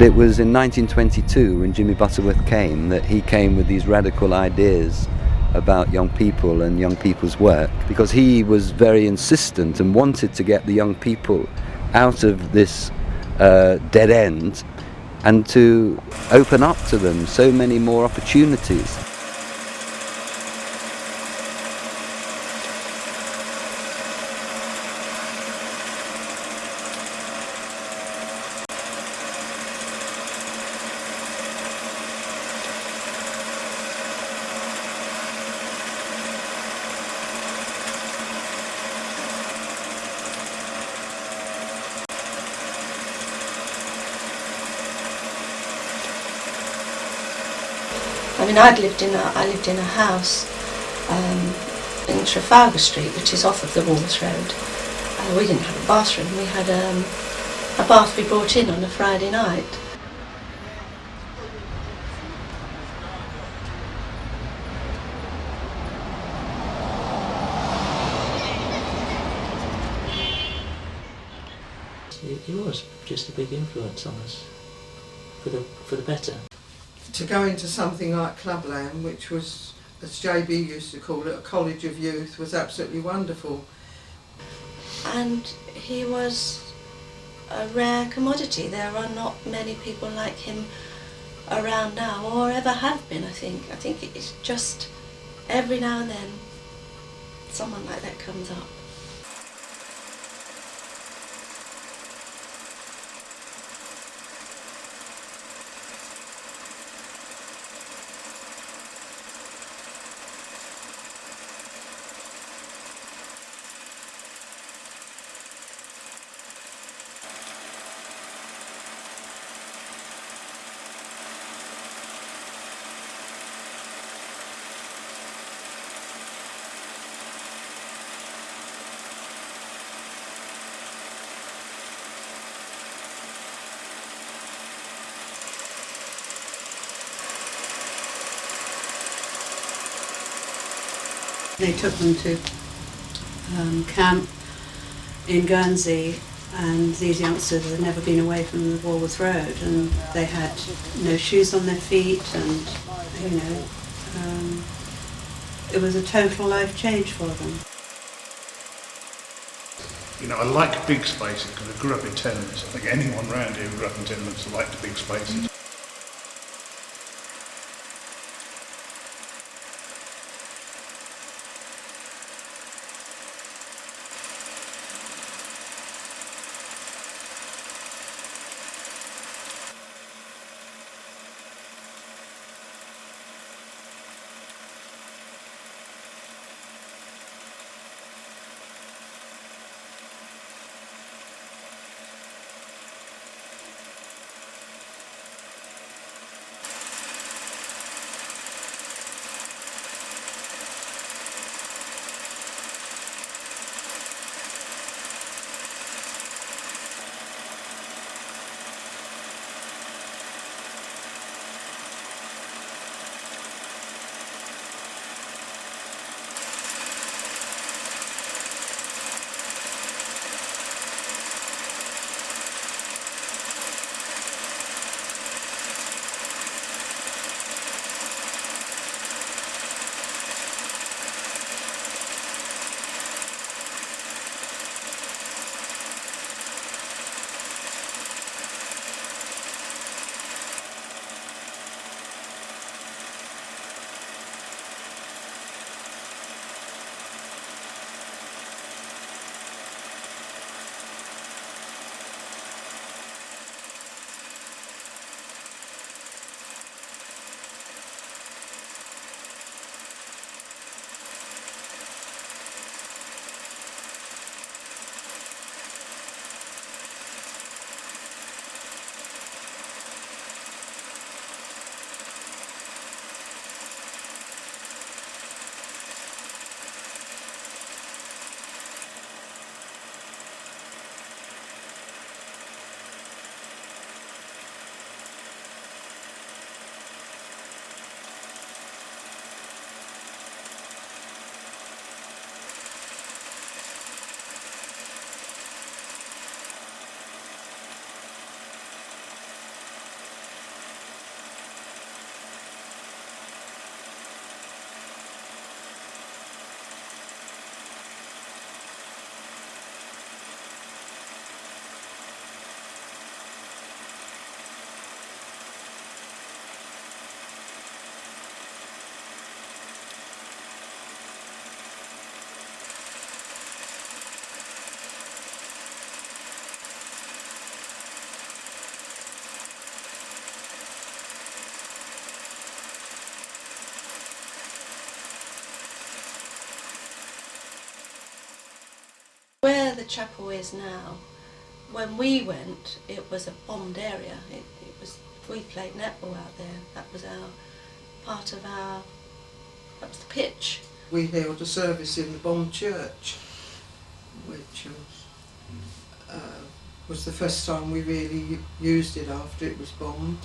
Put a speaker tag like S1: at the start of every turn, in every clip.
S1: it was in 1922, when Jimmy Butterworth came, that he came with these radical ideas about young people and young people's work, because he was very insistent and wanted to get the young people out of this dead end and to open up to them so many more opportunities.
S2: I mean, I lived in a house in Trafalgar Street, which is off of the Walworth Road. We didn't have a bathroom. We had a bath we brought in on a Friday night.
S3: He was just a big influence on us, for the better.
S4: To go into something like Clubland, which was, as JB used to call it, a college of youth, was absolutely wonderful.
S2: And he was a rare commodity. There are not many people like him around now, or ever have been, I think. I think it's just every now and then someone like that comes up.
S5: They took them to camp in Guernsey, and these youngsters had never been away from the Walworth Road, and they had no shoes on their feet, and it was a total life change for them.
S6: You know, I like big spaces because I grew up in tenements. I think anyone around here who grew up in tenements liked big spaces.
S2: chapel is now, when we went, it was a bombed area. We played netball out there. That was that was the pitch.
S4: We held a service in the bombed church, which was the first time we really used it after it was bombed.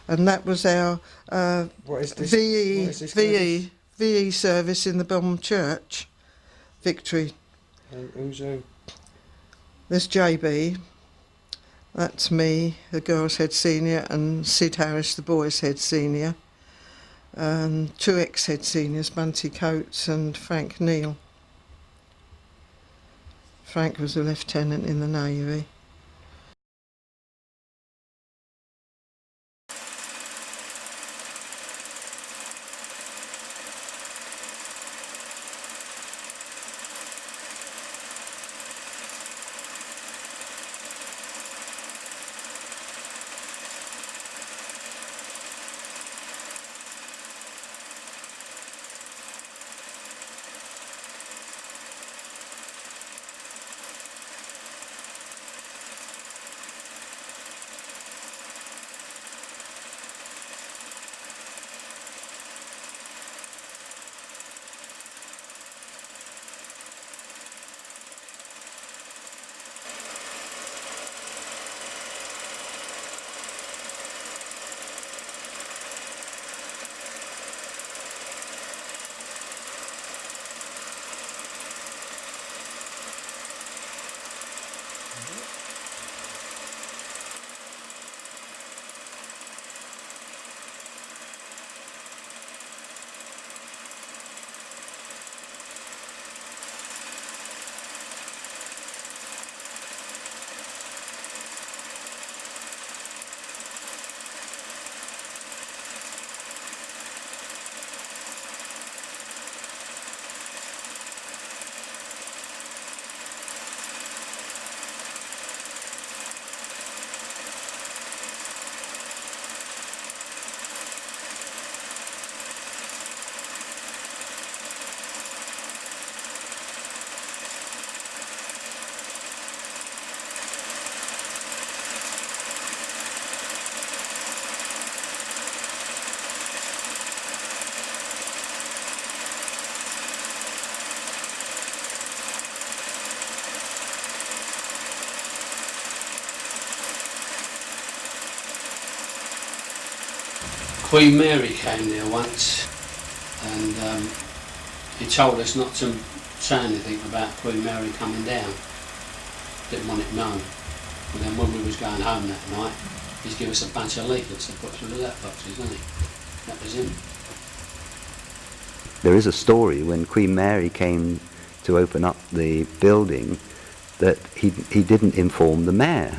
S4: And that was our VE service in the bombed church. Victory.
S7: And who's who?
S4: There's JB, that's me, the girls' head senior, and Sid Harris, the boys' head senior, and 2 ex-head seniors, Bunty Coates and Frank Neal. Frank was a lieutenant in the Navy.
S8: Queen Mary came there once, and he told us not to say anything about Queen Mary coming down. Didn't want it known. And then when we was going home that night, he'd give us a bunch of leaflets to put through the letterboxes, didn't he? That was him.
S1: There is a story when Queen Mary came to open up the building that he didn't inform the mayor.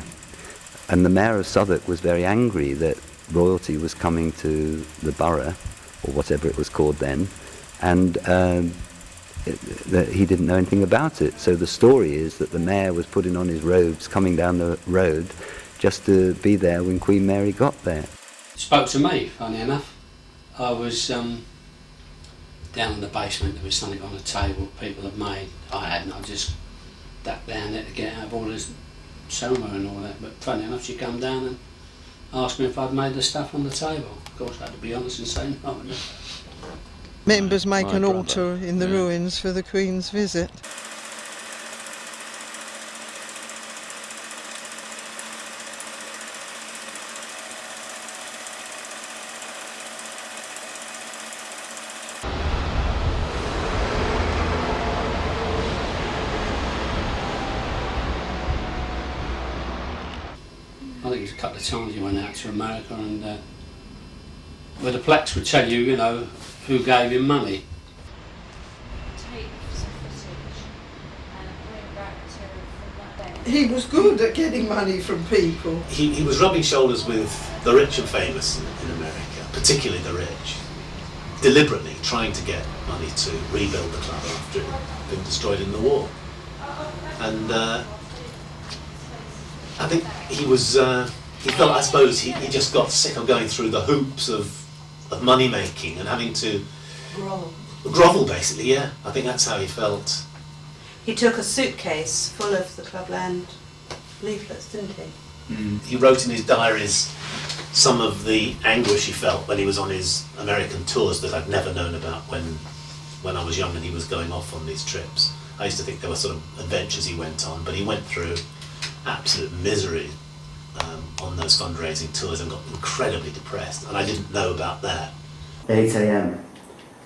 S1: And the mayor of Southwark was very angry that royalty was coming to the borough, or whatever it was called then, and that he didn't know anything about it. So the story is that the mayor was putting on his robes, coming down the road, just to be there when Queen Mary got there.
S8: Spoke to me, funny enough. I was down in the basement. There was something on the table people had made. I hadn't. I just ducked down there to get out of all this ceremony and all that. But funny enough, she come down and asked me if I'd made the stuff on the table. Of course, I had to be honest and say no.
S4: Members make an altar in the ruins for the Queen's visit.
S8: I think it's a couple of times he went out to America, and where the plaques would tell you, you know, who gave him money.
S4: He was good at getting money from people.
S9: He was rubbing shoulders with the rich and famous in America, particularly the rich, deliberately trying to get money to rebuild the club after it had been destroyed in the war. And I think he was, he felt, I suppose, he just got sick of going through the hoops of money making and having to grovel, basically, yeah. I think that's how he felt.
S5: He took a suitcase full of the Clubland leaflets, didn't he?
S9: He wrote in his diaries some of the anguish he felt when he was on his American tours that I'd never known about when I was young and he was going off on these trips. I used to think they were sort of adventures he went on, but he went through absolute misery on those fundraising tours and got incredibly depressed, and I didn't know about that.
S7: 8 a.m.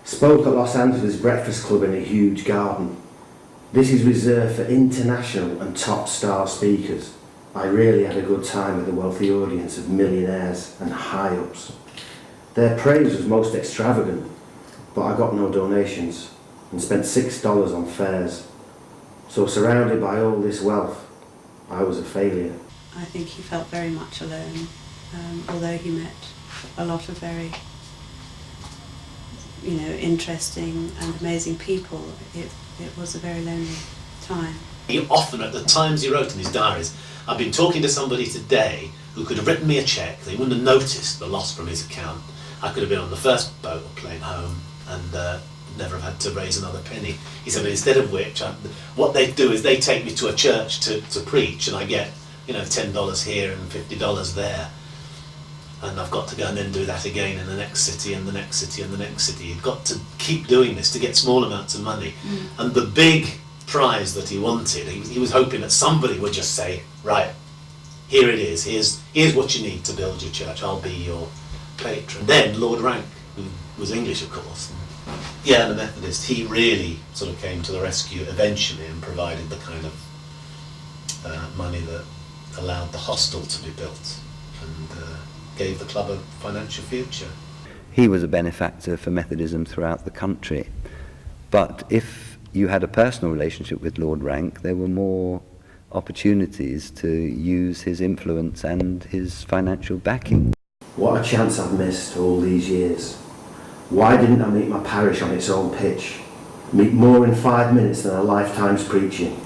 S7: Spoke at Los Angeles Breakfast Club in a huge garden. This is reserved for international and top star speakers. I really had a good time with a wealthy audience of millionaires and high-ups. Their praise was most extravagant, but I got no donations and spent $6 on fares. So surrounded by all this wealth, I was a failure.
S5: I think he felt very much alone, although he met a lot of very, interesting and amazing people. It was a very lonely time.
S9: He often, at the times he wrote in his diaries, I've been talking to somebody today who could have written me a cheque. They wouldn't have noticed the loss from his account. I could have been on the first boat or plane home and never have had to raise another penny. He said, but instead of which, what they do is they take me to a church to preach, and I get, $10 here and $50 there. And I've got to go and then do that again in the next city and the next city and the next city. You've got to keep doing this to get small amounts of money. And the big prize that he wanted, he was hoping that somebody would just say, right, here it is, here's what you need to build your church, I'll be your patron. Then Lord Rank, who was English of course, the Methodist, he really sort of came to the rescue eventually and provided the kind of money that allowed the hostel to be built and gave the club a financial future.
S1: He was a benefactor for Methodism throughout the country, but if you had a personal relationship with Lord Rank, there were more opportunities to use his influence and his financial backing.
S7: What a chance I've missed all these years. Why didn't I meet my parish on its own pitch? Meet more in 5 minutes than a lifetime's preaching.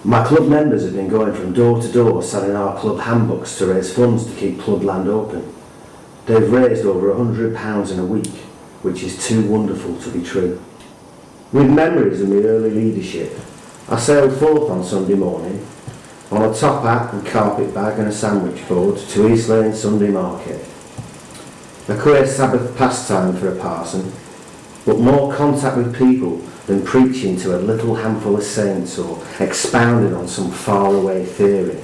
S7: My club members have been going from door to door selling our club handbooks to raise funds to keep Clubland open. They've raised over £100 in a week, which is too wonderful to be true. With memories of my early leadership, I sailed forth on Sunday morning on a top hat and carpet bag and a sandwich board to East Lane Sunday Market. A queer Sabbath pastime for a parson, but more contact with people than preaching to a little handful of saints or expounding on some faraway theory.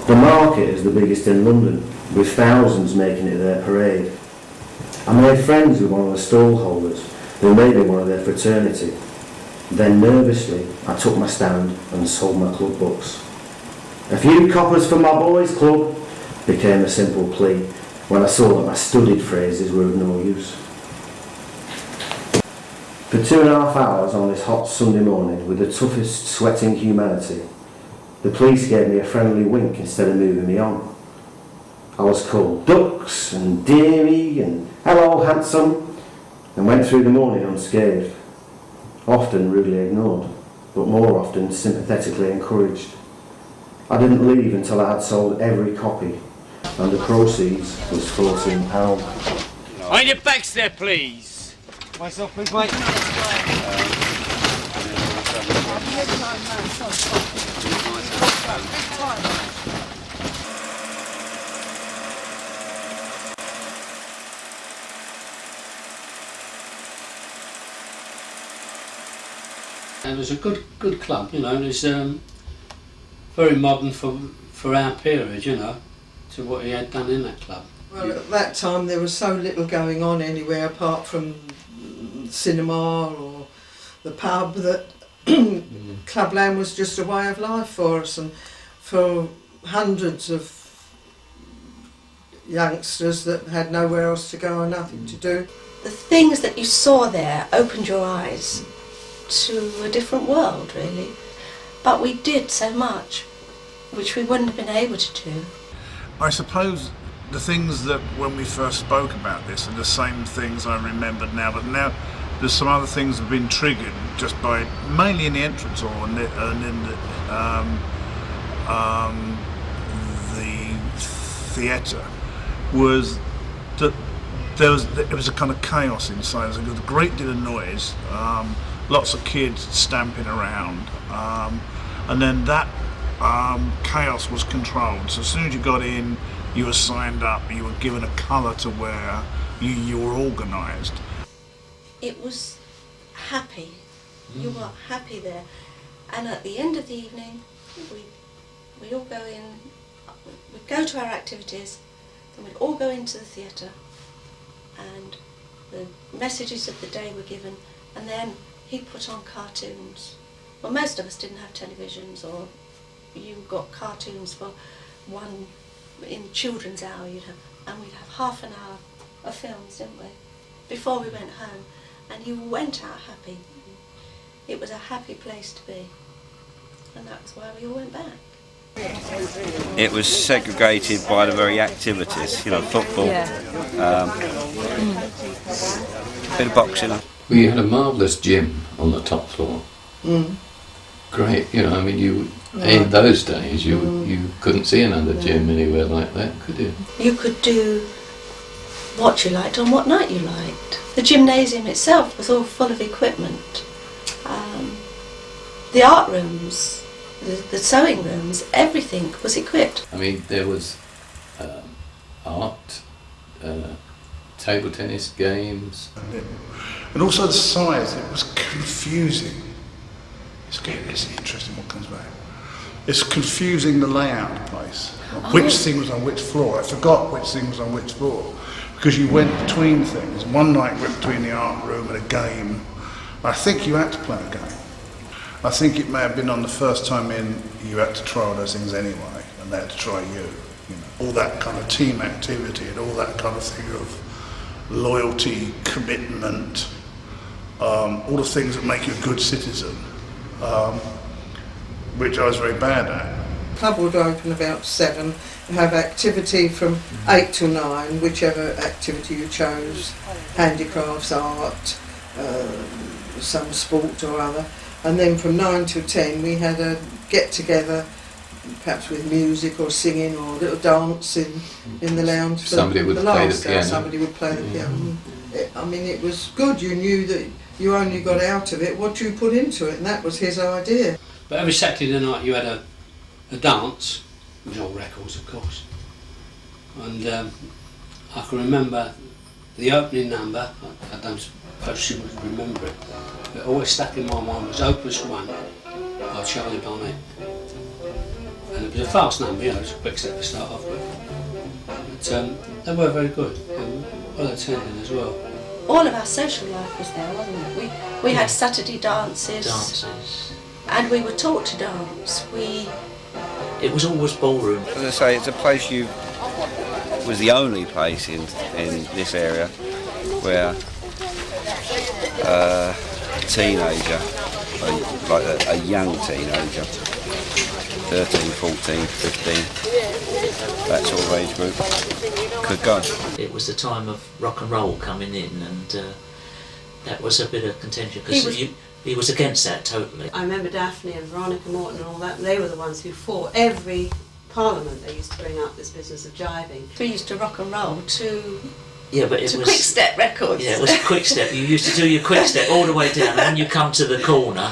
S7: The market is the biggest in London, with thousands making it their parade. I made friends with one of the stall holders who made me one of their fraternity. Then nervously I took my stand and sold my club books. A few coppers for my boys' club became a simple plea when I saw that my studied phrases were of no use. For 2.5 hours on this hot Sunday morning, with the toughest sweating humanity, the police gave me a friendly wink instead of moving me on. I was called ducks and dearie and hello handsome, and went through the morning unscathed, often rudely ignored, but more often sympathetically encouraged. I didn't leave until I had sold every copy, and the proceeds was £14.
S10: On your backs there, please. Myself, please, mate.
S8: It was a good club, It was very modern for our period, to what he had done in that club.
S4: Well, at that time there was so little going on anywhere apart from cinema or the pub that Clubland was just a way of life for us, and for hundreds of youngsters that had nowhere else to go and nothing to do.
S2: The things that you saw there opened your eyes to a different world, really. But we did so much which we wouldn't have been able to do.
S6: I suppose the things that when we first spoke about this are the same things I remembered now, but now there's some other things that have been triggered just by, mainly in the entrance hall and in the theatre, was that it was a kind of chaos inside. There was a great deal of noise, lots of kids stamping around, and then that chaos was controlled. So as soon as you got in, you were signed up, you were given a colour to wear, you were organised.
S2: It was happy. You were happy there. And at the end of the evening, we'd all go in, we'd go to our activities, then we'd all go into the theatre, and the messages of the day were given, and then he'd put on cartoons. Well, most of us didn't have televisions, or you got cartoons for one, in children's hour you'd have, and we'd have half an hour of films, didn't we, before we went home, and you went out happy. It was a happy place to be, and that's why we all went back.
S11: It was segregated by the very activities, you know, football, bit of boxing.
S12: We had a marvellous gym on the top floor. Great, you know, I mean, in those days you couldn't see another gym anywhere like that, could you?
S2: You could do what you liked on what night you liked. The gymnasium itself was all full of equipment. The art rooms, the sewing rooms, everything was equipped.
S12: I mean, there was art, table tennis games.
S6: And also the size, it was confusing. It's interesting what comes back. It's confusing the layout of the place. Which thing was on which floor? I forgot which thing was on which floor. Because you went between things. One night we went between the art room and a game. I think you had to play a game. I think it may have been on the first time in, you had to try all those things anyway, and they had to try you know. All that kind of team activity and all that kind of thing of loyalty, commitment, all the things that make you a good citizen, which I was very bad at.
S4: Club would open about 7 and have activity from 8 till 9, whichever activity you chose, handicrafts, art, some sport or other. And then from 9 till 10 we had a get-together, perhaps with music or singing or a little dancing in the lounge.
S12: Somebody would play the piano.
S4: Somebody would play the piano. I mean, it was good. You knew that you only got out of it what you put into it, and that was his idea.
S8: But every Saturday night you had a dance, it was all records of course, and I can remember the opening number, I don't suppose you would remember it, but always stuck in my mind was Opus 1 by Charlie Bonnet, and it was a fast number, you know, it was a quick step to start off with, but they were very good, and well attended as well.
S2: All of our social life was there, wasn't it? We had Saturday dances. And we were taught to dance.
S3: It was always ballroom.
S11: As I say, it's a place was the only place in this area where a teenager, like a young teenager, 13, 14, 15, that sort of age group, could go.
S3: It was the time of rock and roll coming in, and that was a bit of contention because he was against that totally.
S5: I remember Daphne and Veronica Morton and all that, they were the ones who fought. Every parliament they used to bring up this business of jiving.
S2: We used to rock and roll to
S3: quick
S2: step records.
S3: Yeah, it was quick step. You used to do your quick step all the way down, and when you come to the corner,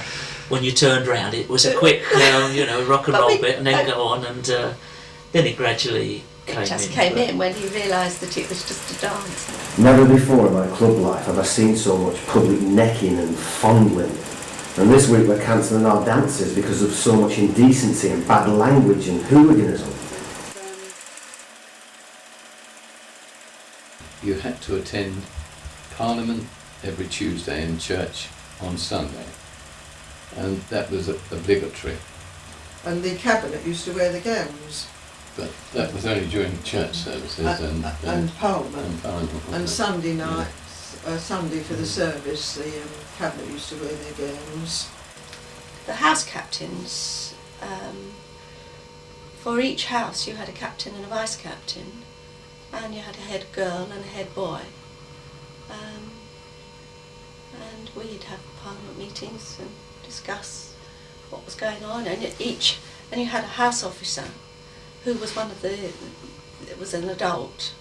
S3: when you turned round, it was a quick rock and roll bit, and then go on, and then it gradually
S2: came in when he realised that it was just a dance.
S7: Never before in my club life have I seen so much public necking and fondling. And this week we're cancelling our dances because of so much indecency and bad language and hooliganism.
S12: You had to attend Parliament every Tuesday and church on Sunday, and that was obligatory.
S4: And the cabinet used to wear the gowns.
S12: But that was only during church services and
S4: Parliament. And Sunday
S12: Yeah.
S4: nights, Sunday for the service, the cabinet used to wear their gowns.
S2: The house captains, for each house you had a captain and a vice captain, and you had a head girl and a head boy. and we'd have Parliament meetings and discuss what was going on, and you had a house officer who was it was an adult,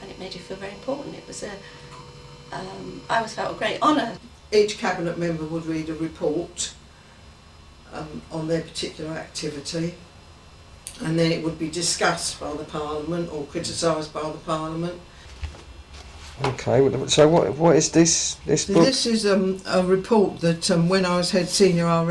S2: and it made you feel very important. It was I always felt a great honour.
S4: Each cabinet member would read a report on their particular activity, and then it would be discussed by the Parliament or criticised by the Parliament.
S13: Okay, so what is this book?
S4: This is a report that when I was head senior I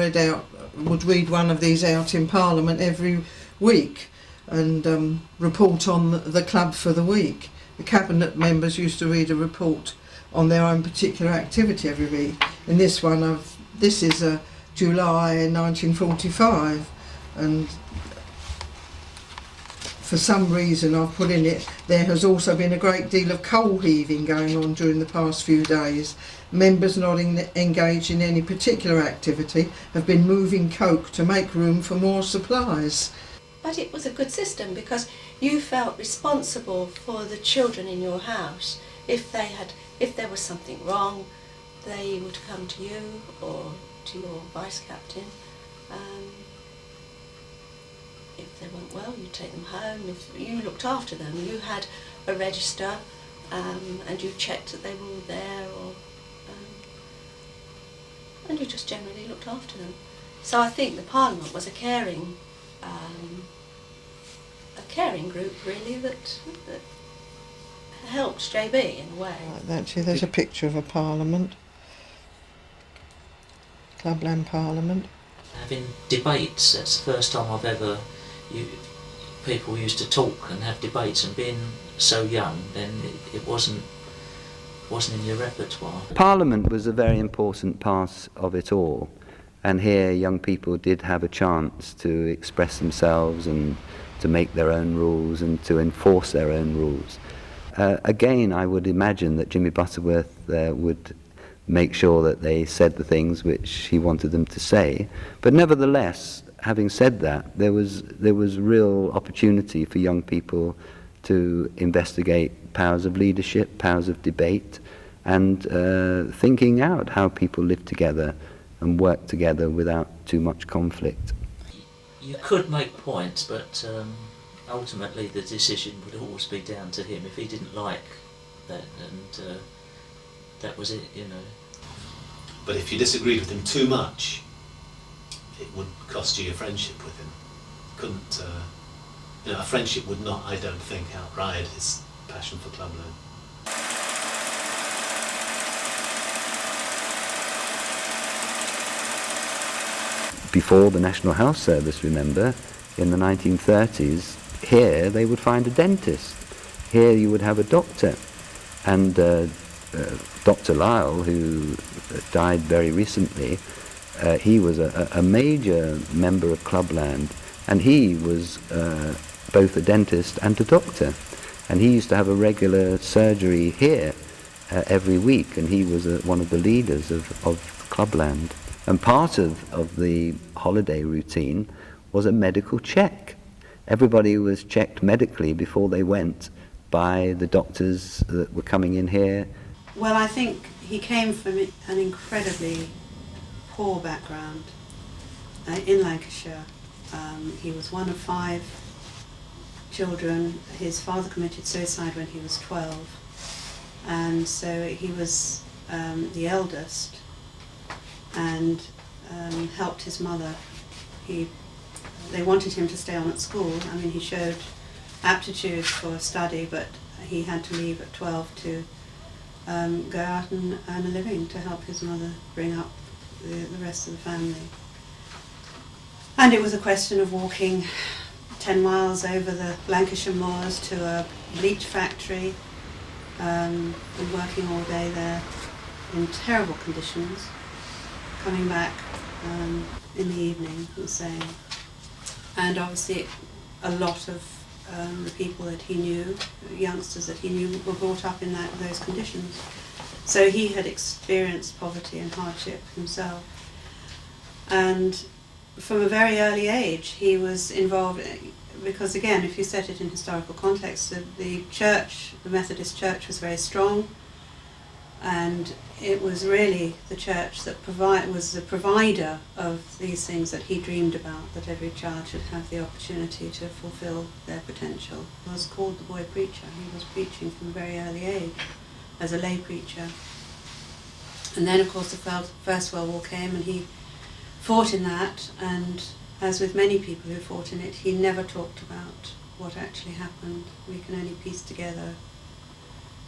S4: would read one of these out in Parliament every week and report on the club for the week. The cabinet members used to read a report on their own particular activity every week. In this one, this is July 1945, and for some reason I've put in it, there has also been a great deal of coal heaving going on during the past few days. Members not engaged in any particular activity have been moving coke to make room for more supplies.
S2: But it was a good system because you felt responsible for the children in your house. If there was something wrong, they would come to you or to your vice captain. If they weren't well, you'd take them home. If you looked after them, you had a register, and you checked that they were all there, and you just generally looked after them. So I think the Parliament was a caring group, really, that helped JB in a way.
S4: Like that, see, there's a picture of a Parliament, Clubland Parliament.
S3: Having debates, that's the first time I've ever... people used to talk and have debates, and being so young, then it wasn't in your repertoire.
S1: Parliament was a very important part of it all, and here young people did have a chance to express themselves and to make their own rules and to enforce their own rules. Again, I would imagine that Jimmy Butterworth would make sure that they said the things which he wanted them to say, but nevertheless, having said that, there was real opportunity for young people to investigate powers of leadership, powers of debate, and thinking out how people live together and work together without too much conflict.
S3: You could make points, but ultimately the decision would always be down to him. If he didn't like that, and that was it, you know.
S9: But if you disagreed with him too much, it would cost you your friendship with him. Couldn't, a friendship would not, I don't think, outride his passion for Clubland.
S1: Before the National Health Service, remember, in the 1930s, here they would find a dentist. Here you would have a doctor. And Dr. Lyle, who died very recently, he was a major member of Clubland, and he was both a dentist and a doctor. And he used to have a regular surgery here every week, and he was one of the leaders of Clubland. And part of the holiday routine was a medical check. Everybody was checked medically before they went by the doctors that were coming in here.
S5: Well, I think he came from an incredibly poor background in Lancashire. He was one of 5 children. His father committed suicide when he was 12, and so he was the eldest, and helped his mother. They wanted him to stay on at school. I mean, he showed aptitude for study, but he had to leave at 12 to go out and earn a living to help his mother bring up the rest of the family. And it was a question of walking 10 miles over the Lancashire moors to a bleach factory, and working all day there in terrible conditions, coming back in the evening, he was saying. And obviously a lot of the people that he knew, youngsters that he knew, were brought up in those conditions. So he had experienced poverty and hardship himself. And from a very early age he was involved, because again, if you set it in historical context, the church, the Methodist Church, was very strong. and it was really the church that was the provider of these things that he dreamed about, that every child should have the opportunity to fulfil their potential. He was called the boy preacher. He was preaching from a very early age as a lay preacher. And then of course the First World War came, and he fought in that, and as with many people who fought in it, he never talked about what actually happened. We can only piece together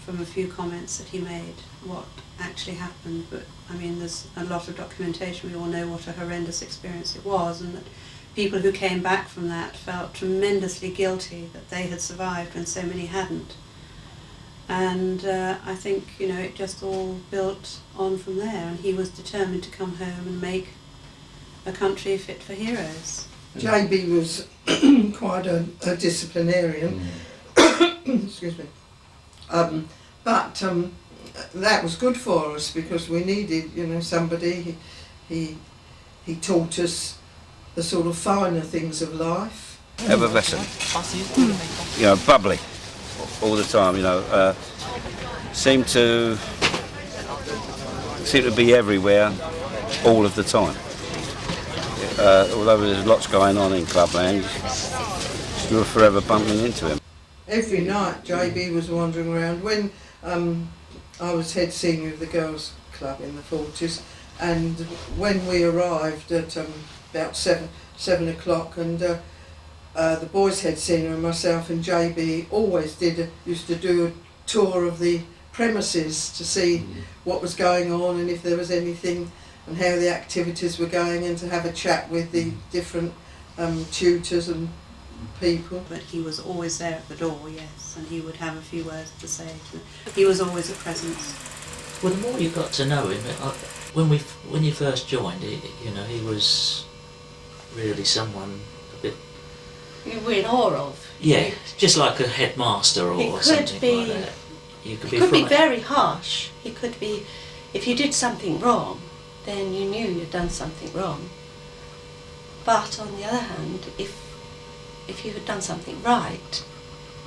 S5: from a few comments that he made what actually happened, but I mean there's a lot of documentation. We all know what a horrendous experience it was, and that people who came back from that felt tremendously guilty that they had survived when so many hadn't. And I think, you know, it just all built on from there, and he was determined to come home and make a country fit for heroes.
S4: JB was quite a disciplinarian. Excuse me. But that was good for us because we needed, you know, somebody. He taught us the sort of finer things of life.
S11: Effervescent, you know, bubbly all the time. You know, seemed to be everywhere all of the time. Although there's lots going on in Clubland, you were forever bumping into him.
S4: Every night JB was wandering around. When I was head senior of the girls' club in the 40s, and when we arrived at about 7 o'clock, and the boys' head senior and myself and JB always used to do a tour of the premises to see what was going on and if there was anything and how the activities were going, and to have a chat with the different tutors and people.
S5: But he was always there at the door, yes, and he would have a few words to say. He was always a presence.
S3: Well, the more you got to know him, when you first joined, you know, he was really someone a bit.
S2: You were in awe of.
S3: Yeah, just like a headmaster or something like that.
S2: He could be very harsh. He could be, if you did something wrong, then you knew you'd done something wrong. But on the other hand, if you had done something right,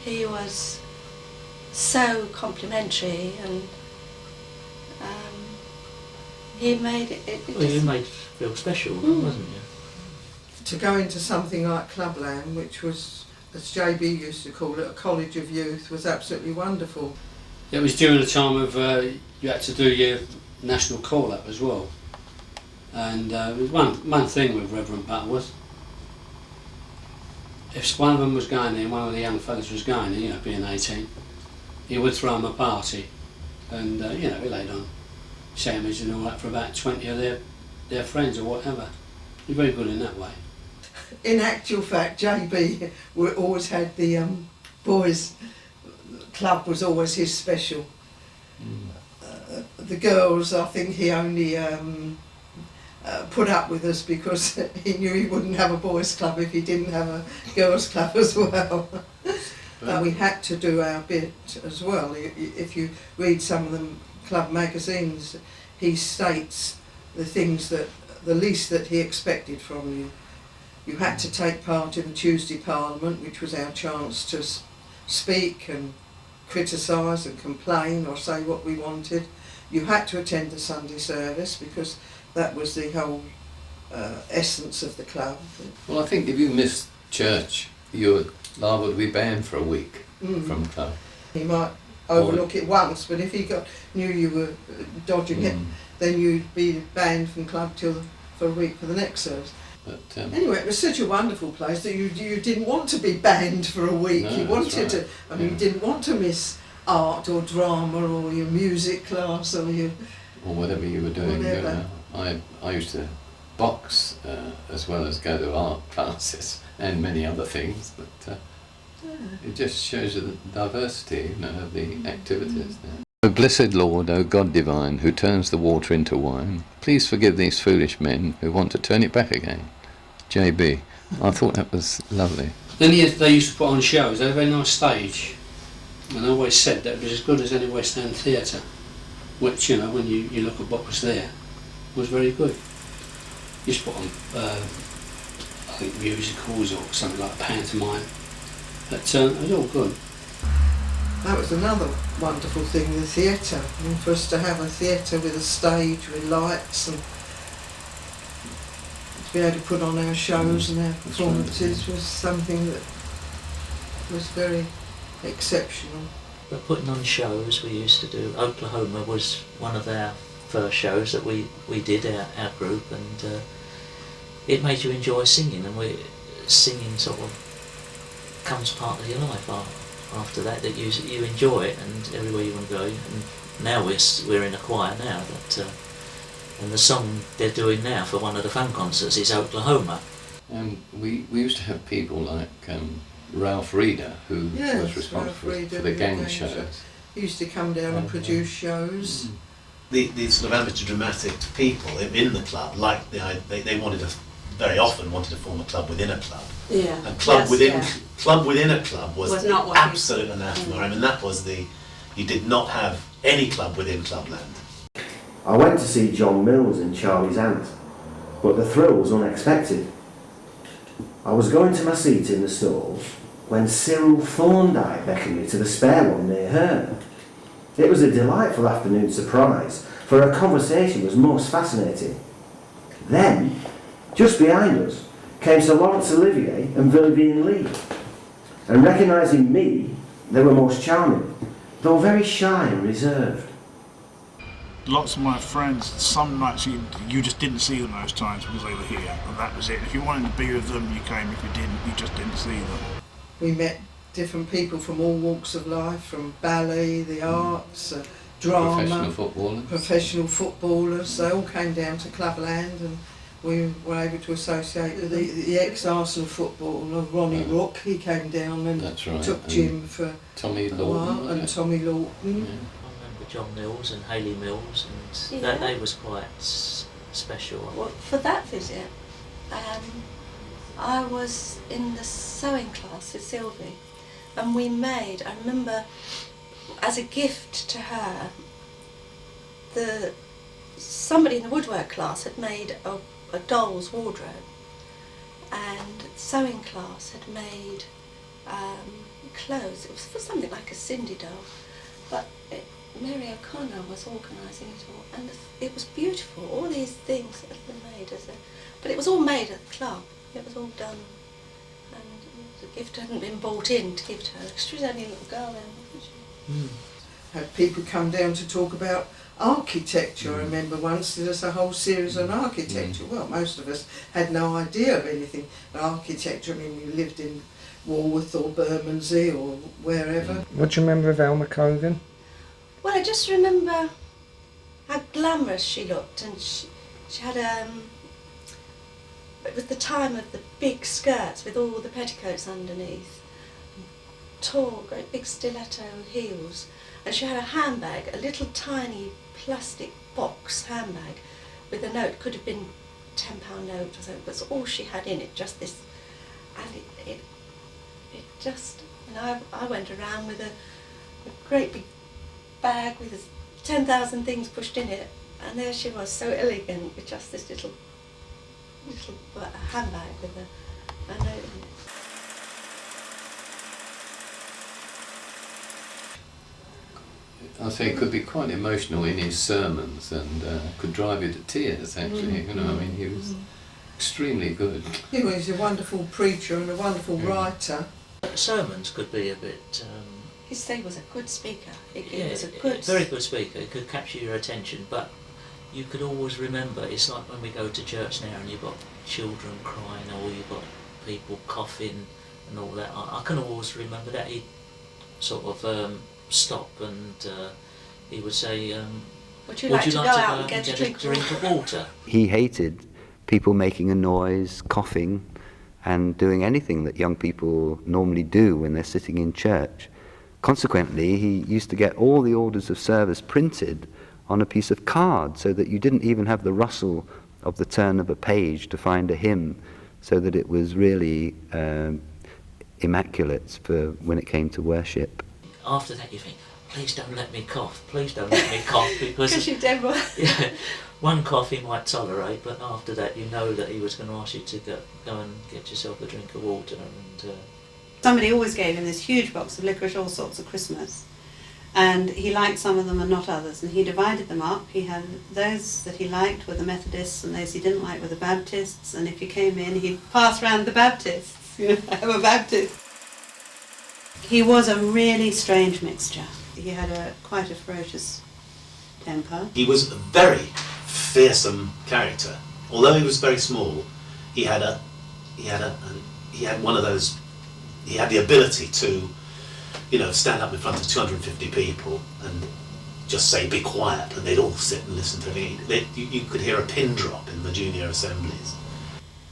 S2: he was so complimentary, and he made it
S3: well, you made it feel special, wasn't you?
S4: To go into something like Clubland, which was, as JB used to call it, a college of youth, was absolutely wonderful.
S8: It was during the time of you had to do your national call-up as well. And there was one thing with Reverend Butterworth. If one of them was going there, one of the young fellas was going there, you know, being 18, he would throw them a party, and you know, he laid on sandwiches and all that for about 20 of their friends or whatever. He's very good in that way.
S4: In actual fact, JB always had the boys' club was always his special. The girls, I think he only put up with us because he knew he wouldn't have a boys' club if he didn't have a girls' club as well. But we had to do our bit as well. If you read some of the club magazines, he states the things that, the least that he expected from you. You had to take part in the Tuesday Parliament, which was our chance to speak and criticise and complain or say what we wanted. You had to attend the Sunday service because that was the whole essence of the club.
S12: Well, I think if you missed church, you're liable to be banned for a week from the club.
S4: He might overlook it once, but if he knew you were dodging it, then you'd be banned from club for a week for the next service.
S12: But,
S4: anyway, it was such a wonderful place that you didn't want to be banned for a week.
S12: No,
S4: you wanted
S12: right.
S4: you didn't want to miss art or drama or your music class or
S12: whatever you were doing.
S4: Whatever.
S12: I used to box as well as go to art classes and many other things, but it just shows you the diversity, you know, of the activities there. O blessed Lord, O God divine, who turns the water into wine, please forgive these foolish men who want to turn it back again. JB. I thought that was lovely.
S8: Then they used to put on shows. They had a very nice stage, and I always said that it was as good as any West End theatre, which, you know, when you look at what was there, was very good. Used to put on, I think, musicals or something like pantomime, but it was all good.
S4: That was another wonderful thing, the theatre. And for us to have a theatre with a stage with lights and to be able to put on our shows and our performances was something that was very exceptional.
S3: But putting on shows, we used to do. Oklahoma was one of our first shows that we did, our group, and it made you enjoy singing, and singing sort of comes part of your life after that you enjoy it, and everywhere you want to go. And now we're in a choir now that and the song they're doing now for one of the fun concerts is Oklahoma.
S12: We used to have people like Ralph Reeder, who was responsible for the gang shows.
S4: He used to come down and produce shows.
S9: The sort of amateur dramatic people in the club, like they wanted very often wanted to form a club within a club.
S5: Yeah.
S9: And club within a club was
S5: not what
S9: absolute anathema. I mean, that was you did not have any club within Clubland.
S7: I went to see John Mills and Charlie's aunt, but the thrill was unexpected. I was going to my seat in the stalls when Cyril Thorndyke beckoned me to the spare one near her. It was a delightful afternoon surprise, for her conversation was most fascinating. Then, just behind us, came Sir Laurence Olivier and Vivian Lee. And recognising me, they were most charming, though very shy and reserved.
S6: Lots of my friends, some nights you just didn't see them those times because they were here, and that was it. If you wanted to be with them, you came. If you didn't, you just didn't see them.
S4: We met different people from all walks of life, from ballet, the arts, drama, professional footballers. They all came down to Clubland, and we were able to associate with the ex-Arsenal footballer Ronnie Rook. He came down and took Jim for
S12: Tommy
S4: Lawton and Tommy Lawton.
S3: Yeah. John Mills and Hayley Mills, and they was quite special.
S2: Well, for that visit, I was in the sewing class with Sylvie, and I remember, as a gift to her, somebody in the woodwork class had made a doll's wardrobe, and sewing class had made clothes. It was for something like a Cindy doll, but Mary O'Connor was organising it all, and it was beautiful. All these things that had been made but it was all made at the club. It was all done, and the gift hadn't been bought in to give to her. She was only a little girl then, wasn't she?
S4: Had people come down to talk about architecture. I remember once there was a whole series on architecture. Well, most of us had no idea of anything architecture. I mean, we lived in Walworth or Bermondsey or wherever.
S13: What do you remember of Elma Cogan?
S2: Well, I just remember how glamorous she looked, and she had it was the time of the big skirts with all the petticoats underneath, tall, great big stiletto heels, and she had a handbag, a little tiny plastic box handbag with a note, could have been a £10 note or something, but all she had in it, just this, and it just, I went around with a great big bag with 10,000 things pushed in it, and there she was, so elegant, with just this little handbag with a note in it.
S12: I say it could be quite emotional in his sermons, and could drive you to tears. Actually, you know, I mean, he was extremely good.
S4: He was a wonderful preacher and a wonderful writer.
S3: Sermons could be a bit.
S2: He was a good speaker. He was a
S3: very good speaker. It could capture your attention, but you could always remember. It's like when we go to church now, and you've got children crying, or you've got people coughing, and all that. I can always remember that he'd sort of stop, and he would say, "Would you like to go out and get a drink of water?"
S1: He hated people making a noise, coughing, and doing anything that young people normally do when they're sitting in church. Consequently, he used to get all the orders of service printed on a piece of card, so that you didn't even have the rustle of the turn of a page to find a hymn, so that it was really immaculate for when it came to worship.
S3: After that you think, please don't let me cough, please don't let me cough, because
S2: you did one.
S3: Yeah, one cough he might tolerate, but after that you know that he was going to ask you to go and get yourself a drink of water. And
S5: somebody always gave him this huge box of licorice all sorts at Christmas, And he liked some of them and not others, and he divided them up. He had those that he liked were the Methodists, and those he didn't like were the Baptists, and if you came in, he'd pass round the Baptists, you know, I'm a Baptist. He was a really strange mixture. He had quite a ferocious temper.
S9: He was a very fearsome character. Although he was very small, he had one of those. He had the ability to, you know, stand up in front of 250 people and just say, "Be quiet," and they'd all sit and listen to him. You could hear a pin drop in the junior assemblies.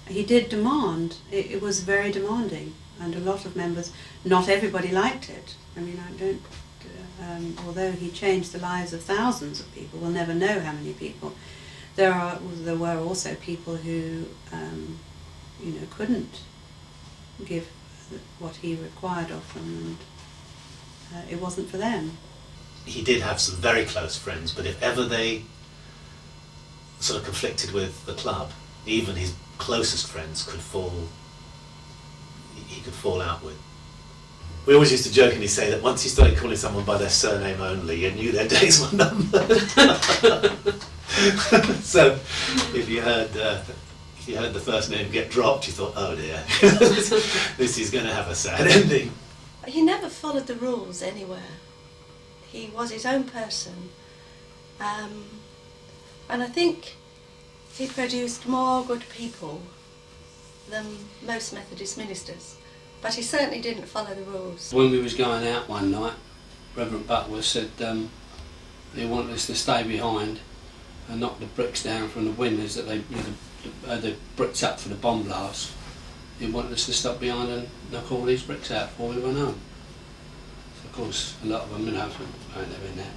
S5: He did demand. It was very demanding, and a lot of members. Not everybody liked it. I mean, I don't. Although he changed the lives of thousands of people, we'll never know how many people. There were also people who, you know, couldn't give what he required of them, and it wasn't for them.
S9: He did have some very close friends, but if ever they sort of conflicted with the club, even his closest friends he could fall out with. We always used to jokingly say that once you started calling someone by their surname only, you knew their days were numbered. So if you heard the first name get dropped, you thought, oh dear, this is going to have a sad ending.
S2: He never followed the rules anywhere. He was his own person. And I think he produced more good people than most Methodist ministers. But he certainly didn't follow the rules.
S8: When we was going out one night, Reverend Butterworth said he wanted us to stay behind and knock the bricks down from the windows that they had the bricks up for the bomb blast. He wanted us to stop behind and knock all these bricks out before we went home. So of course, a lot of them, you know, weren't there in there.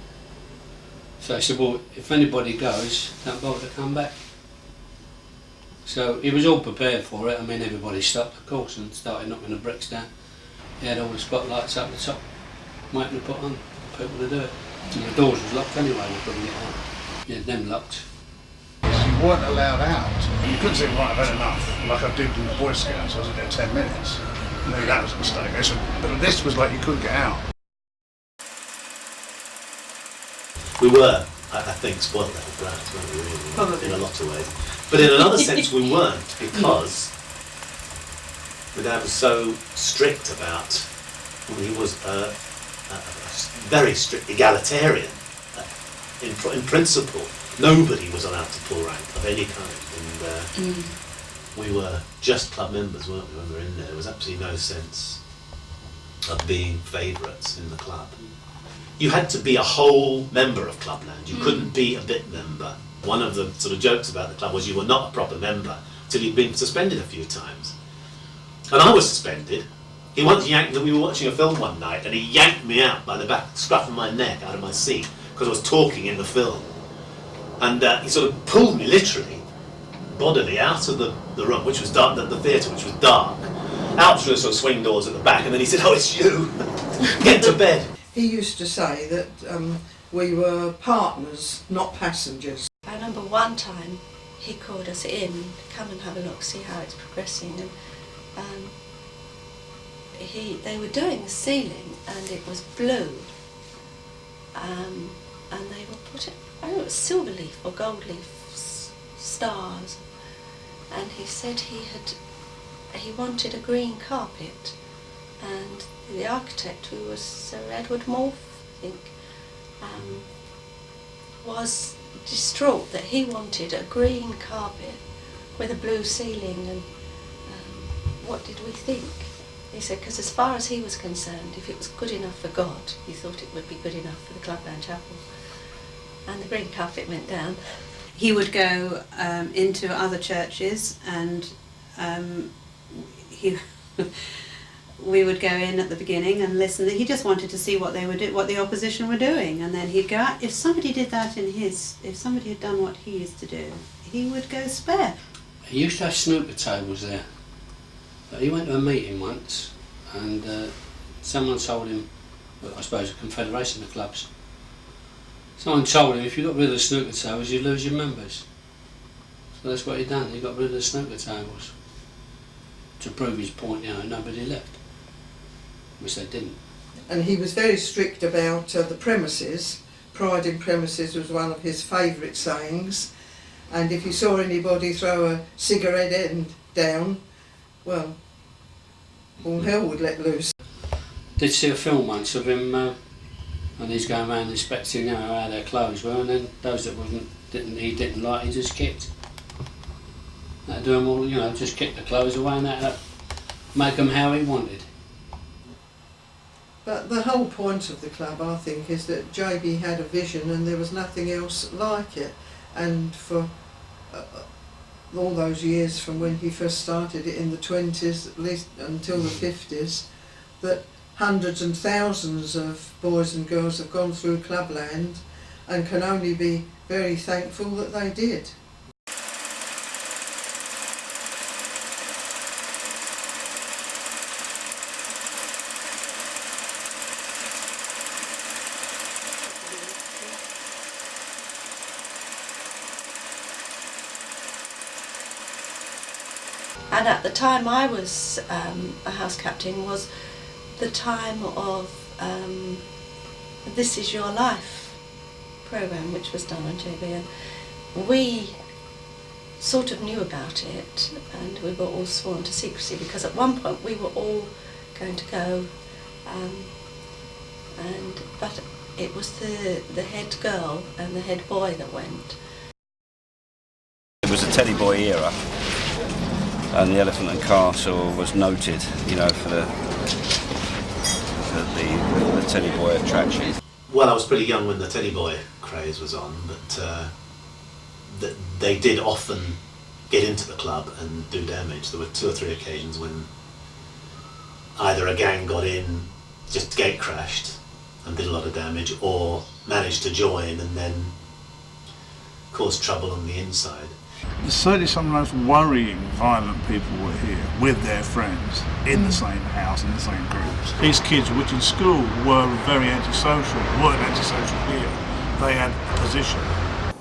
S8: So he said, well, if anybody goes, don't bother to come back. So he was all prepared for it. I mean, everybody stopped, of course, and started knocking the bricks down. He had all the spotlights up the top, waiting to put on people to do it. And the doors was locked anyway, we couldn't get out. He had them locked.
S6: You weren't allowed out. You couldn't say, right, I've had enough, like I did in the Boy Scouts. I was there 10 minutes. I knew that was a mistake. But this was like you couldn't get out.
S9: We were, I think, spoiled little brats, weren't we, really?
S5: Probably.
S9: In a lot of ways. But in another sense we weren't, because the dad was so strict about, he was a very strict egalitarian. In principle, nobody was allowed to pull rank of any kind. And we were just club members, weren't we, when we were in there? There was absolutely no sense of being favourites in the club. You had to be a whole member of Clubland. You couldn't be a bit member. One of the sort of jokes about the club was you were not a proper member till you'd been suspended a few times. And I was suspended. He once yanked, we were watching a film one night, and he yanked me out by the back, scruff of my neck, out of my seat, because I was talking in the film. And he sort of pulled me literally, bodily, out of the room, which was dark, the theatre, which was dark, out through the sort of swing doors at the back, and then he said, "Oh, it's you. Get to bed."
S4: He used to say that we were partners, not passengers.
S2: I remember one time he called us in, come and have a look, see how it's progressing, and they were doing the ceiling and it was blue, and they were putting, I don't know, it was silver leaf or gold leaf stars, and he said he wanted a green carpet, and the architect, who was Sir Edward Morph, I think, was distraught that he wanted a green carpet with a blue ceiling, and what did we think? He said, because as far as he was concerned, if it was good enough for God, he thought it would be good enough for the Clubland Chapel. And the green carpet went down.
S5: He would go into other churches, and we would go in at the beginning and listen. He just wanted to see what they were what the opposition were doing, and then he'd go out. If somebody did that if somebody had done what he used to do, he would go spare.
S8: He used to have snooker tables there. But he went to a meeting once, and someone told him, well, I suppose a confederation of clubs, someone told him if you got rid of the snooker tables you'd lose your members. So that's what he done, he got rid of the snooker tables. To prove his point, you know, nobody left. Which they didn't.
S4: and he was very strict about the premises. Pride in premises was one of his favourite sayings, and if he saw anybody throw a cigarette end down, well, all hell would let loose.
S8: Did see a film once of him, and he's going around inspecting how their clothes were, and then those that he didn't like, he just kicked. That'd do them all, just kick the clothes away, and that'd make them how he wanted.
S4: But the whole point of the club, I think, is that JB had a vision and there was nothing else like it. And for all those years from when he first started it in the 20s, at least until the 50s, that hundreds and thousands of boys and girls have gone through Clubland and can only be very thankful that they did.
S2: And at the time I was a house captain was the time of This Is Your Life programme, which was done on JB, and we sort of knew about it, and we were all sworn to secrecy because at one point we were all going to go, but it was the head girl and the head boy that went.
S11: It was a Teddy Boy era, and the Elephant and Castle was noted, for the Teddy Boy attraction.
S9: Well, I was pretty young when the Teddy Boy craze was on, but they did often get into the club and do damage. There were 2 or 3 occasions when either a gang got in, just gate crashed and did a lot of damage, or managed to join and then caused trouble on the inside.
S6: There's certainly some of the most worrying, violent people were here with their friends in the same house, in the same groups. These kids, which in school were very antisocial, weren't antisocial here. They had a position.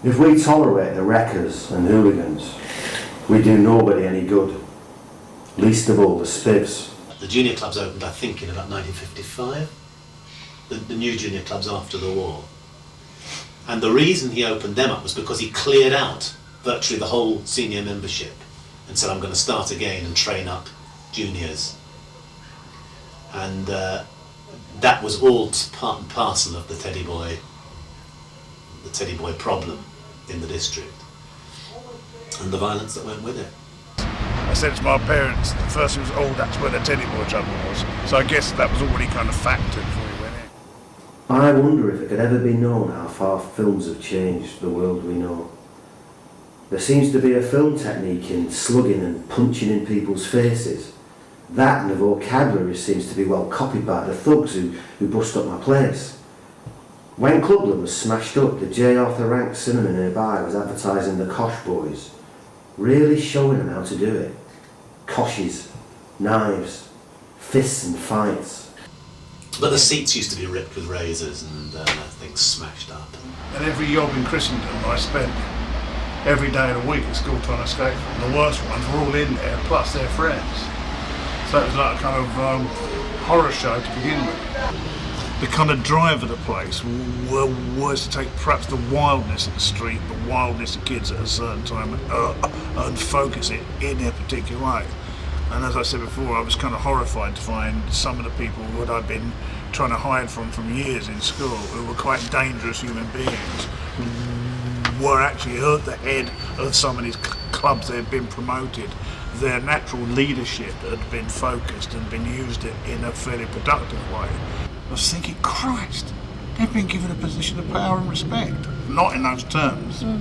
S7: If we tolerate the wreckers and hooligans, we do nobody any good. Least of all the spivs.
S9: The junior clubs opened, I think, in about 1955. The new junior clubs after the war. And the reason he opened them up was because he cleared out virtually the whole senior membership and said, I'm going to start again and train up juniors. And that was all part and parcel of the Teddy Boy problem in the district and the violence that went with it.
S6: I said to my parents, the first thing was, oh, that's where the Teddy Boy trouble was. So I guess that was already kind of factored before we went in.
S7: I wonder if it could ever be known how far films have changed the world we know. There seems to be a film technique in slugging and punching in people's faces. That and the vocabulary seems to be well copied by the thugs who bust up my place. When Clubland was smashed up, the J. Arthur Rank cinema nearby was advertising the Kosh Boys, really showing them how to do it. Koshes, knives, fists and fights.
S9: But the seats used to be ripped with razors and things smashed up.
S6: And every yob in Christendom I spent every day of the week at school trying to escape from. The worst ones were all in there, plus their friends. So it was like a kind of horror show to begin with. The kind of drive of the place was to take perhaps the wildness of the street, the wildness of kids at a certain time, and focus it in a particular way. And as I said before, I was kind of horrified to find some of the people that I'd been trying to hide from years in school, who were quite dangerous human beings, were actually at the head of some of these clubs that had been promoted. Their natural leadership had been focused and been used in a fairly productive way. I was thinking, Christ, they've been given a position of power and respect. Not in those terms. I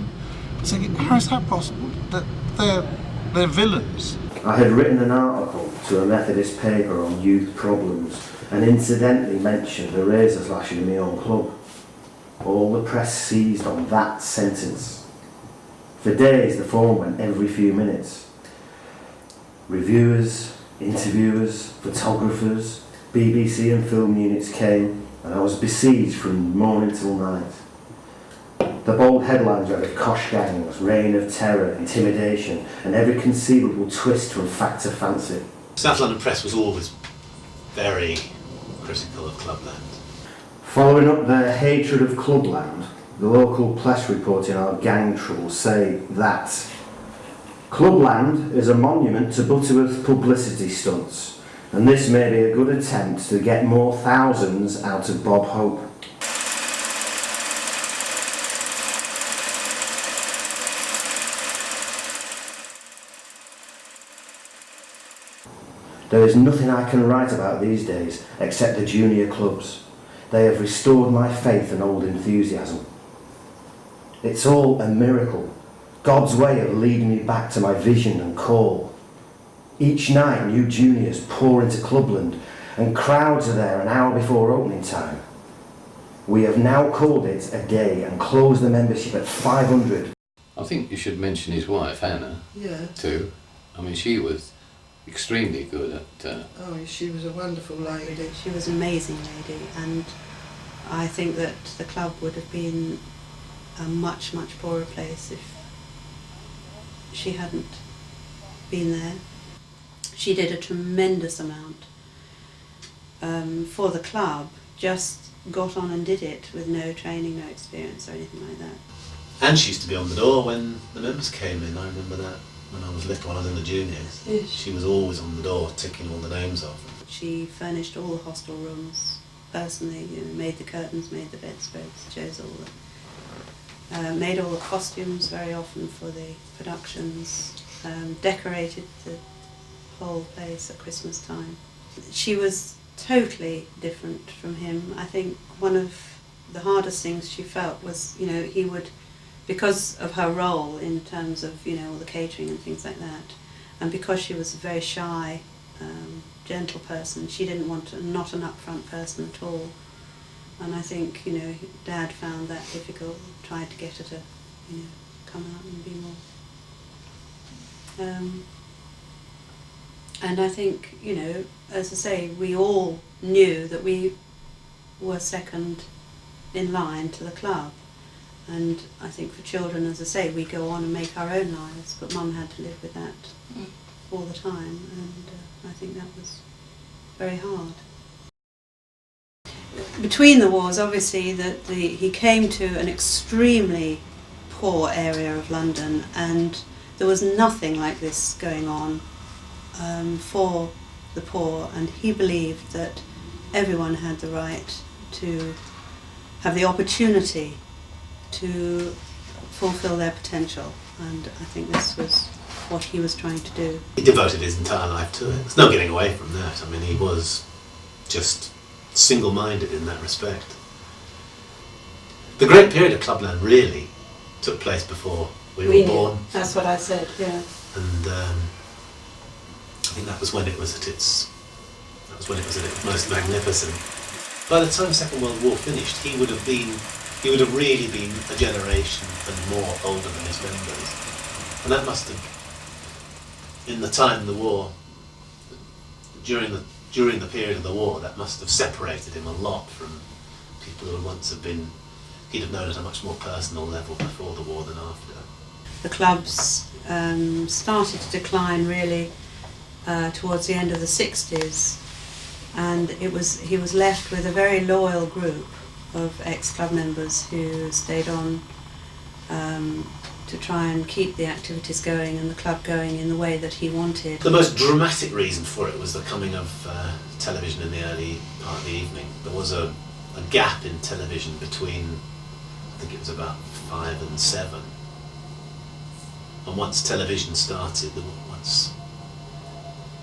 S6: was thinking, how is that possible? That they're villains.
S7: I had written an article to a Methodist paper on youth problems and incidentally mentioned a razor slashing in my own club. All the press seized on that sentence. For days the phone went every few minutes. Reviewers, interviewers, photographers, BBC and film units came, and I was besieged from morning till night. The bold headlines read of Kosh gangs, reign of terror, intimidation, and every conceivable twist from fact to fancy.
S9: South London Press was always very critical of Clubland.
S7: Following up their hatred of Clubland, the local press reporting our gang trolls say that Clubland is a monument to Butterworth publicity stunts, and this may be a good attempt to get more thousands out of Bob Hope. There is nothing I can write about these days except the junior clubs. They have restored my faith and old enthusiasm. It's all a miracle, God's way of leading me back to my vision and call. Each night new juniors pour into Clubland and crowds are there an hour before opening time. We have now called it a day and closed the membership at 500.
S12: I think you should mention his wife, Hannah, too. I mean, she was extremely good at...
S4: Oh, she was a wonderful lady.
S5: She was an amazing lady, and I think that the club would have been a much, much poorer place if she hadn't been there. She did a tremendous amount for the club, just got on and did it with no training, no experience or anything like that.
S9: And she used to be on the door when the members came in. I remember that when I was little, when I was in the juniors.
S5: Yes.
S9: She was always on the door, ticking all the names off.
S5: She furnished all the hostel rooms personally, made the curtains, made the bedspreads, chose all the... made all the costumes very often for the productions, decorated the whole place at Christmas time. She was totally different from him. I think one of the hardest things she felt was, he would, because of her role in terms of, all the catering and things like that, and because she was a very shy, gentle person, she didn't want not an upfront person at all. And I think, Dad found that difficult, tried to get her to, come out and be more. And I think, as I say, we all knew that we were second in line to the club. And I think for children, as I say, we go on and make our own lives, but Mum had to live with that all the time, and I think that was very hard. Between the wars, obviously, he came to an extremely poor area of London, and there was nothing like this going on for the poor, and he believed that everyone had the right to have the opportunity to fulfil their potential, and I think this was what he was trying to do.
S9: He devoted his entire life to it. There's no getting away from that. I mean, he was just single-minded in that respect. The great period of Clubland really took place before we were born.
S5: That's what I said, yeah.
S9: And I think that was when it was at its most magnificent. By the time the Second World War finished, he would have really been a generation and more older than his members. And that must have, in the time of the war, during the period of the war, that must have separated him a lot from people who would once have been, he'd have known at a much more personal level before the war than after.
S5: The clubs started to decline really towards the end of the 60s, and he was left with a very loyal group of ex-club members who stayed on to try and keep the activities going and the club going in the way that he wanted.
S9: The most dramatic reason for it was the coming of television in the early part of the evening. There was a gap in television between, I think it was about 5 and 7. And once television started,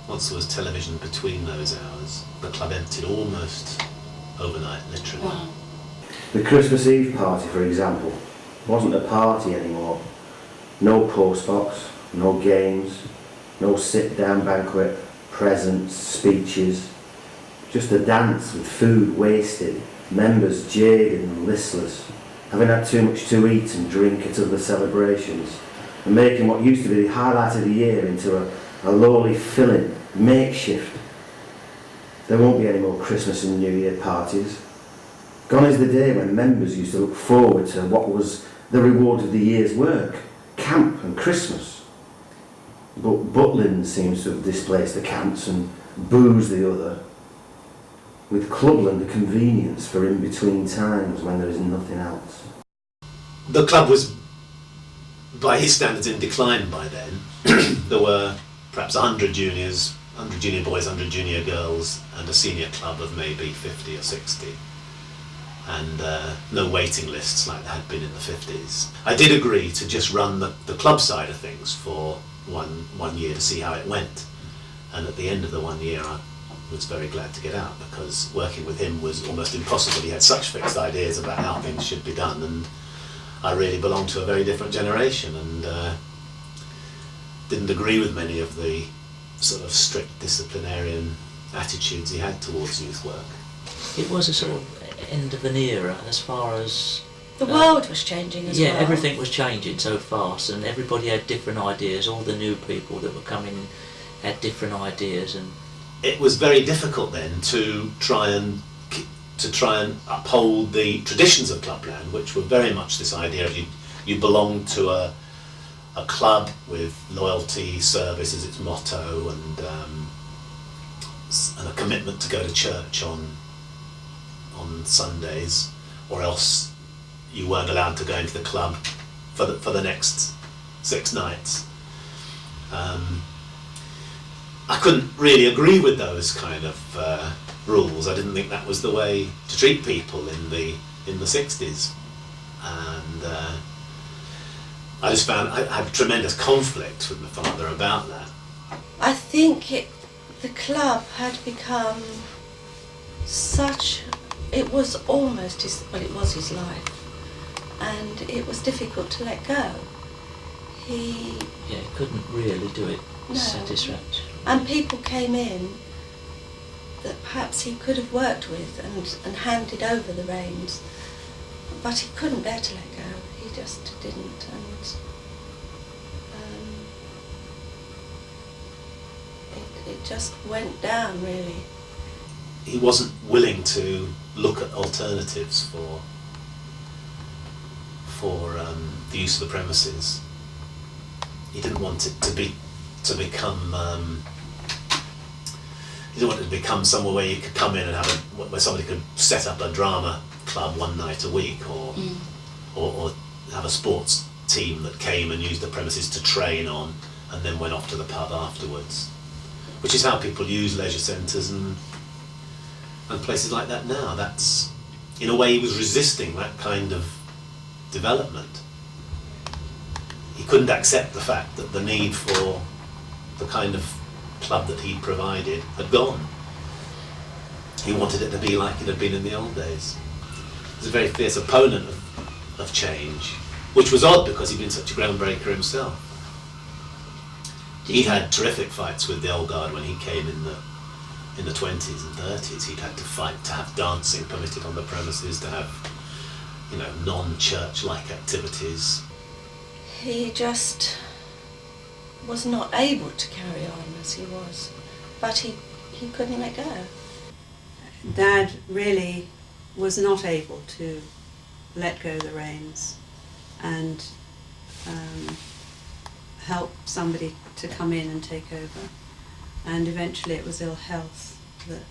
S9: once there was television between those hours, the club emptied almost overnight, literally.
S5: Wow.
S7: The Christmas Eve party, for example, wasn't a party anymore. No postbox, no games, no sit-down banquet, presents, speeches. Just a dance with food wasted, members jaded and listless, having had too much to eat and drink at other celebrations, and making what used to be the highlight of the year into a lowly filling, makeshift. There won't be any more Christmas and New Year parties. Gone is the day when members used to look forward to what was the reward of the year's work, camp and Christmas. But Butland seems to have displaced the camps and booze the other. with Clubland a convenience for in-between times when there is nothing else.
S9: The club was, by his standards, in decline by then. There were perhaps 100 juniors, 100 junior boys, 100 junior girls, and a senior club of maybe 50 or 60. And no waiting lists like there had been in the 50s. I did agree to just run the club side of things for one year to see how it went. And at the end of the 1 year, I was very glad to get out, because working with him was almost impossible. He had such fixed ideas about how things should be done, and I really belonged to a very different generation, and didn't agree with many of the sort of strict disciplinarian attitudes he had towards youth work.
S3: It was a sort of end of an era as far as...
S2: The world was changing as well.
S3: Yeah, everything was changing so fast, and everybody had different ideas. All the new people that were coming in had different ideas, and
S9: it was very difficult then to try and uphold the traditions of Clubland, which were very much this idea of you belonged to a club with loyalty, service as its motto, and a commitment to go to church on Sundays, or else you weren't allowed to go into the club for the next 6 nights. I couldn't really agree with those kind of rules. I didn't think that was the way to treat people in the 60s, and I just found I had tremendous conflict with my father about that.
S2: I think the club had become such... It was almost it was his life, and it was difficult to let go. He
S3: couldn't really do it
S2: No.
S3: satisfactorily.
S2: And people came in that perhaps he could have worked with and handed over the reins, but he couldn't bear to let go. He just didn't, and it just went down, really.
S9: He wasn't willing to look at alternatives for the use of the premises. He didn't want it to become. He didn't want it to become somewhere where you could come in and where somebody could set up a drama club one night a week, or have a sports team that came and used the premises to train on, and then went off to the pub afterwards, which is how people use leisure centres and places like that now. That's, in a way, he was resisting that kind of development. He couldn't accept the fact that the need for the kind of club that he provided had gone. He wanted it to be like it had been in the old days. He was a very fierce opponent of change, which was odd because he'd been such a groundbreaker himself. He had terrific fights with the old guard when he came in the 20s and 30s. He'd had to fight to have dancing permitted on the premises, to have, non-church-like activities.
S2: He just was not able to carry on as he was, but he couldn't let go.
S5: Dad really was not able to let go the reins and help somebody to come in and take over. And eventually it was ill health that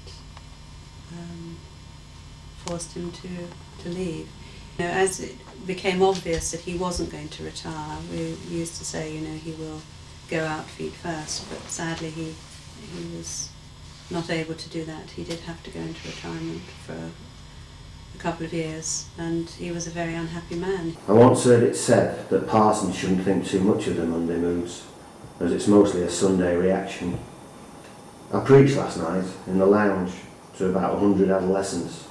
S5: forced him to leave. As it became obvious that he wasn't going to retire, we used to say, he will go out feet first, but sadly he was not able to do that. He did have to go into retirement for a couple of years, and he was a very unhappy man.
S7: I once heard it said that parsons shouldn't think too much of the Monday moods, as it's mostly a Sunday reaction. I preached last night in the lounge to about 100 adolescents.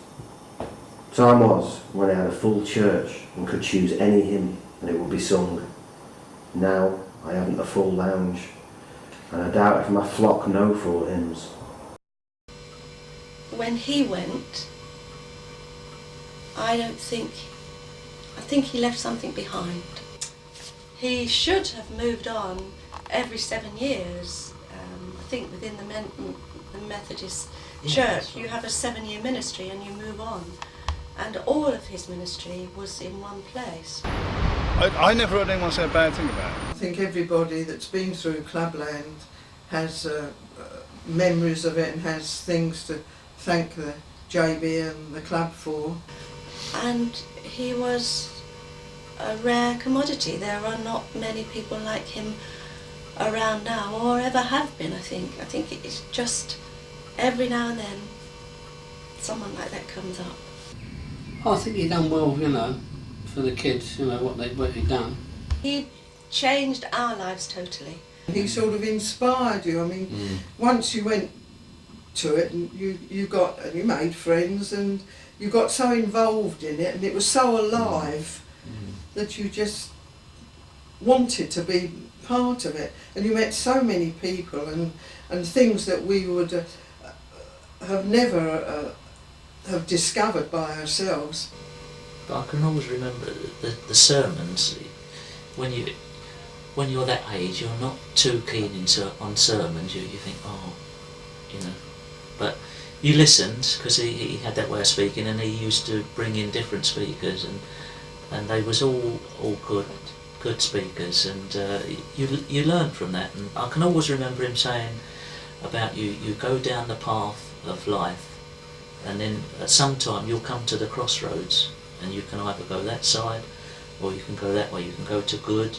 S7: Time was when I had a full church and could choose any hymn and it would be sung. Now I haven't a full lounge, and I doubt if my flock know full hymns.
S2: When he went, I think he left something behind. He should have moved on every 7 years. I think within the Methodist Church you have a 7-year ministry and you move on. And all of his ministry was in one place.
S6: I never heard anyone say a bad thing about it.
S4: I think everybody that's been through Clubland has memories of it and has things to thank the JB and the club for.
S2: And he was a rare commodity. There are not many people like him around now, or ever have been, I think. I think it's just every now and then someone like that comes up.
S8: I think he done well, you know, for the kids, you know, what he done.
S2: He changed our lives totally.
S4: He sort of inspired you. I mean, once you went to it and you made friends and you got so involved in it and it was so alive that you just wanted to be part of it. And you met so many people and things that we would have never have discovered by ourselves.
S3: But I can always remember the sermons. When you're that age, you're not too keen on sermons. You think, oh, you know. But you listened because he had that way of speaking, and he used to bring in different speakers, and they was all good speakers, and you learn from that. And I can always remember him saying about you go down the path of life, and then at some time you'll come to the crossroads, and you can either go that side, or you can go that way. You can go to good,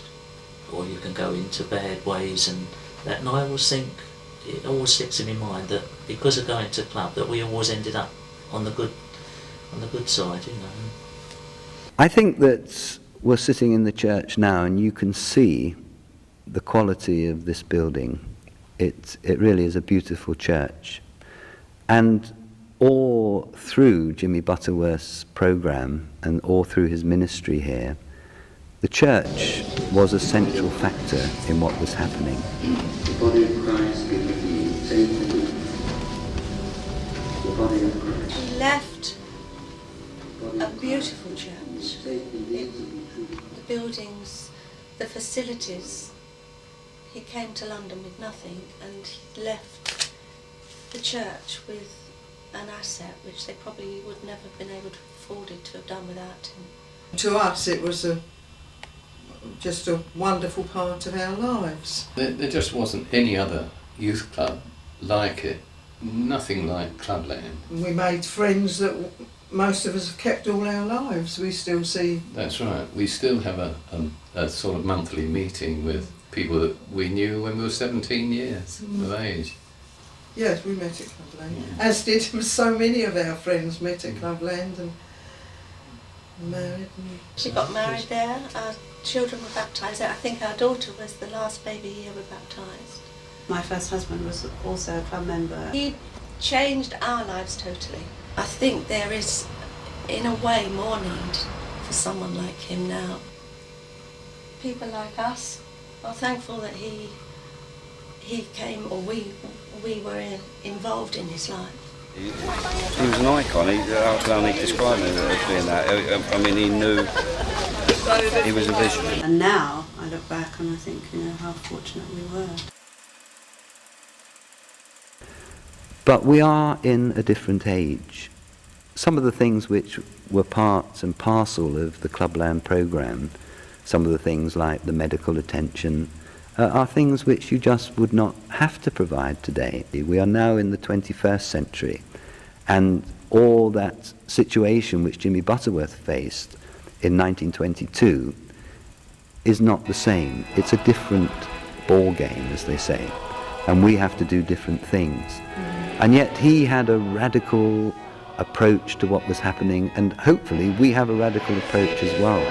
S3: or you can go into bad ways, and I always think, it always sticks in my mind that because of going to club, that we always ended up on the good side, you know.
S1: I think that we're sitting in the church now, and you can see the quality of this building. It really is a beautiful church, and all through Jimmy Butterworth's programme and all through his ministry here, the church was a central factor in what was happening.
S14: The body of Christ be with you. Say to me, the body of Christ.
S2: He left a beautiful church. The buildings, the facilities. He came to London with nothing, and he left the church with an asset which they probably would never have been able to afford it to have done without him.
S4: To us it was just a wonderful part of our lives.
S12: There just wasn't any other youth club like it. Nothing like Clubland.
S4: We made friends that most of us have kept all our lives. We still see...
S12: That's right. We still have a sort of monthly meeting with people that we knew when we were 17 years of age.
S4: Yes, we met at Clubland. As did so many of our friends met at Clubland and married.
S2: She got married there. Our children were baptised there. I think our daughter was the last baby ever baptised.
S5: My first husband was also a club member.
S2: He changed our lives totally. I think there is, in a way, more need for someone like him now. People like us are thankful that he came, or we were involved in his life.
S11: He was an icon. I can only describe him as being that. I mean, he knew he was a visionary.
S5: And now I look back and I think, you know, how fortunate we were.
S1: But we are in a different age. Some of the things which were part and parcel of the Clubland programme, some of the things like the medical attention, are things which you just would not have to provide today. We are now in the 21st century, and all that situation which Jimmy Butterworth faced in 1922 is not the same. It's a different ball game, as they say, and we have to do different things. And yet he had a radical approach to what was happening, and hopefully we have a radical approach as well.